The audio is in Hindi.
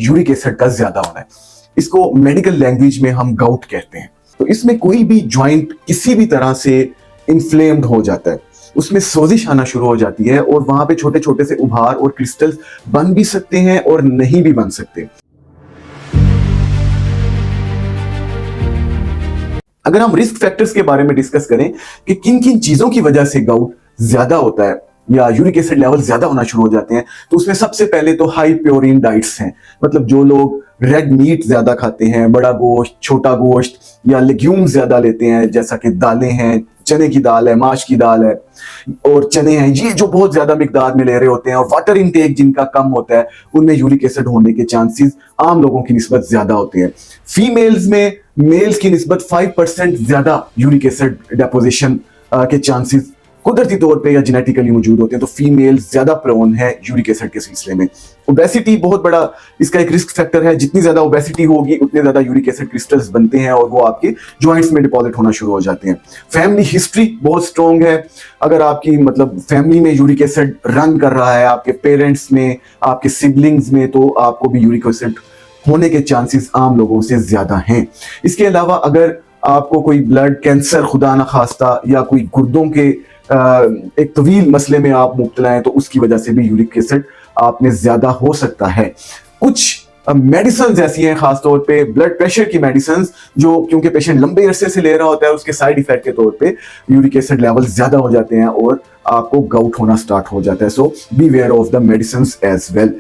यूरिक एसिड का ज्यादा होना है। इसको मेडिकल लैंग्वेज में हम गाउट कहते हैं। तो इसमें कोई भी ज्वाइंट किसी भी तरह से इन्फ्लेम्ड हो जाता है, उसमें सोजिश आना शुरू हो जाती है और वहां पे छोटे छोटे से उभार और क्रिस्टल्स बन भी सकते हैं और नहीं भी बन सकते। अगर हम रिस्क फैक्टर्स के बारे में डिस्कस करें कि किन किन चीजों की वजह से गाउट ज्यादा होता है या यूरिक एसिड लेवल ज्यादा होना शुरू हो जाते हैं, तो उसमें सबसे पहले तो हाई प्योरीन डाइट्स हैं। मतलब जो लोग रेड मीट ज्यादा खाते हैं, बड़ा गोश्त, छोटा गोश्त या लेग्यूम ज्यादा लेते हैं, जैसा कि दालें हैं, चने की दाल है, माश की दाल है और चने हैं, ये जो बहुत ज्यादा मिकदार में ले रहे होते हैं और वाटर इनटेक जिनका कम होता है, उनमें यूरिक एसिड होने के चांसेस आम लोगों की निस्बत ज्यादा होते हैं। फीमेल्स में मेल्स की निस्बत 5% ज्यादा यूरिक एसिड डेपोजिशन के चांसेस कुदरती तौर पे या जेनेटिकली मौजूद होते हैं। तो फीमेल ज्यादा प्रोन है यूरिक एसिड के सिलसिले में। ओबेसिटी बहुत बड़ा इसका एक रिस्क फैक्टर है। जितनी ज्यादा ओबेसिटी होगी उतने ज्यादा यूरिक एसिड क्रिस्टल्स बनते हैं और वो आपके जॉइंट्स में डिपॉजिट होना शुरू हो जाते हैं। फैमिली हिस्ट्री बहुत स्ट्रॉन्ग है। अगर आपकी मतलब फैमिली में यूरिक एसिड रन कर रहा है, आपके पेरेंट्स में, आपके सिबलिंग्स में, तो आपको भी यूरिक एसिड होने के चांसेस आम लोगों से ज्यादा हैं। इसके अलावा अगर आपको कोई ब्लड कैंसर खुदा न खास्ता या कोई गुर्दों के एक तवील मसले में आप मुब्तला हैं, तो उसकी वजह से भी यूरिक एसिड आप में ज्यादा हो सकता है। कुछ मेडिसिन ऐसी हैं, खासतौर पे ब्लड प्रेशर की मेडिसिन, जो क्योंकि पेशेंट लंबे अरसे से ले रहा होता है, उसके साइड इफेक्ट के तौर पे यूरिक एसिड लेवल ज्यादा हो जाते हैं और आपको गाउट होना स्टार्ट हो जाता है। So be aware of the medicine as well.